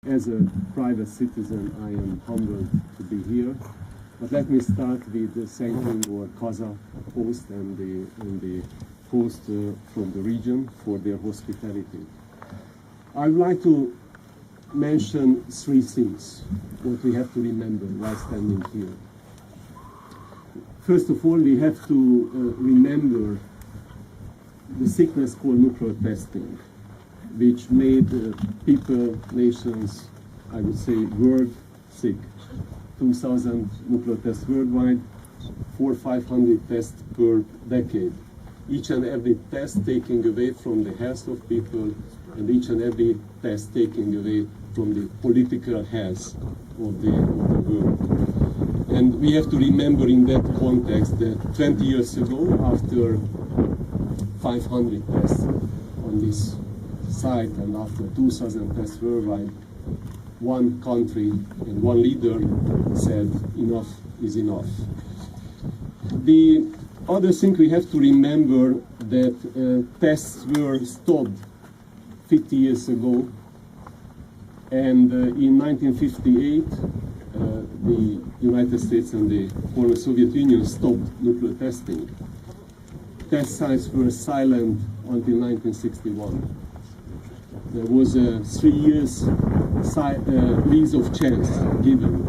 As a private citizen, I am humbled to be here. But let me start with thanking our Kazakh host and the host from the region for their hospitality. I would like to mention three things what we have to remember while standing here. First of all, we have to remember the sickness called nuclear testing, which made people, nations, I would say, world sick. 2,000 nuclear tests worldwide, 400-500 tests per decade. Each and every test taking away from the health of people, and each and every test taking away from the political health of the world. And we have to remember in that context that 20 years ago, after 500 tests on this site and after 2,000 tests worldwide, one country and one leader said enough is enough. The other thing we have to remember that tests were stopped 50 years ago, and in 1958 the United States and the former Soviet Union stopped nuclear testing. Test sites were silent until 1961. There was a 3 years lease of chance given.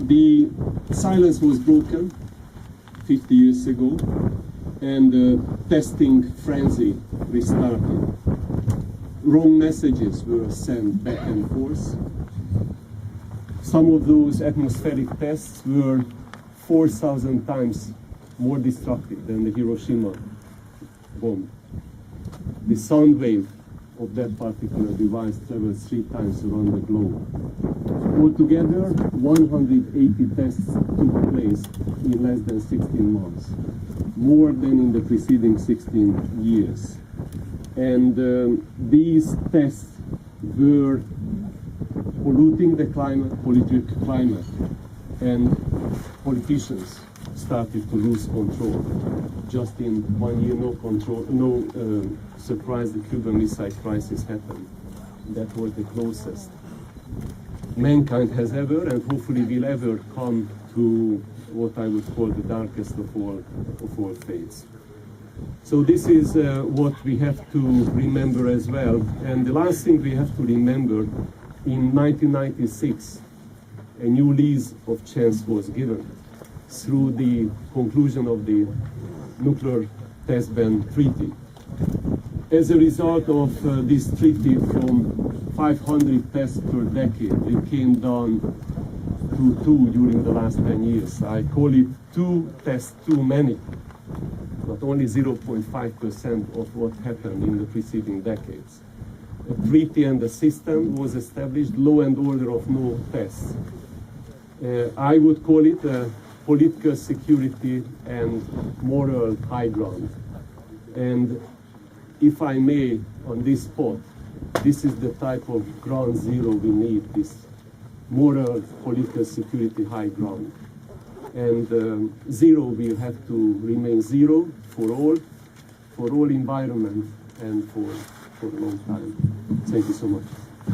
The silence was broken 50 years ago, and the testing frenzy restarted. Wrong messages were sent back and forth. Some of those atmospheric tests were 4,000 times more destructive than the Hiroshima bomb. The sound wave of that particular device traveled 3 times around the globe. Altogether, 180 tests took place in less than 16 months, more than in the preceding 16 years. And these tests were polluting the climate, political climate, and politicians started to lose control. Just in 1 year, no surprise, the Cuban Missile Crisis happened. That was the closest mankind has ever, and hopefully will ever, come to what I would call the darkest of all fates. So this is what we have to remember as well. And the last thing we have to remember, in 1996, a new lease of chance was given through the conclusion of the Nuclear Test Ban Treaty. As a result of this treaty, from 500 tests per decade, we came down to 2 during the last 10 years. I call it 2 tests too many, but only 0.5% of what happened in the preceding decades. A treaty and a system was established, law and order of no tests. I would call it a political security and moral high ground. And if I may, on this spot, this is the type of ground zero we need, this moral, political security high ground. And zero will have to remain zero for all environment and for a long time. Thank you so much.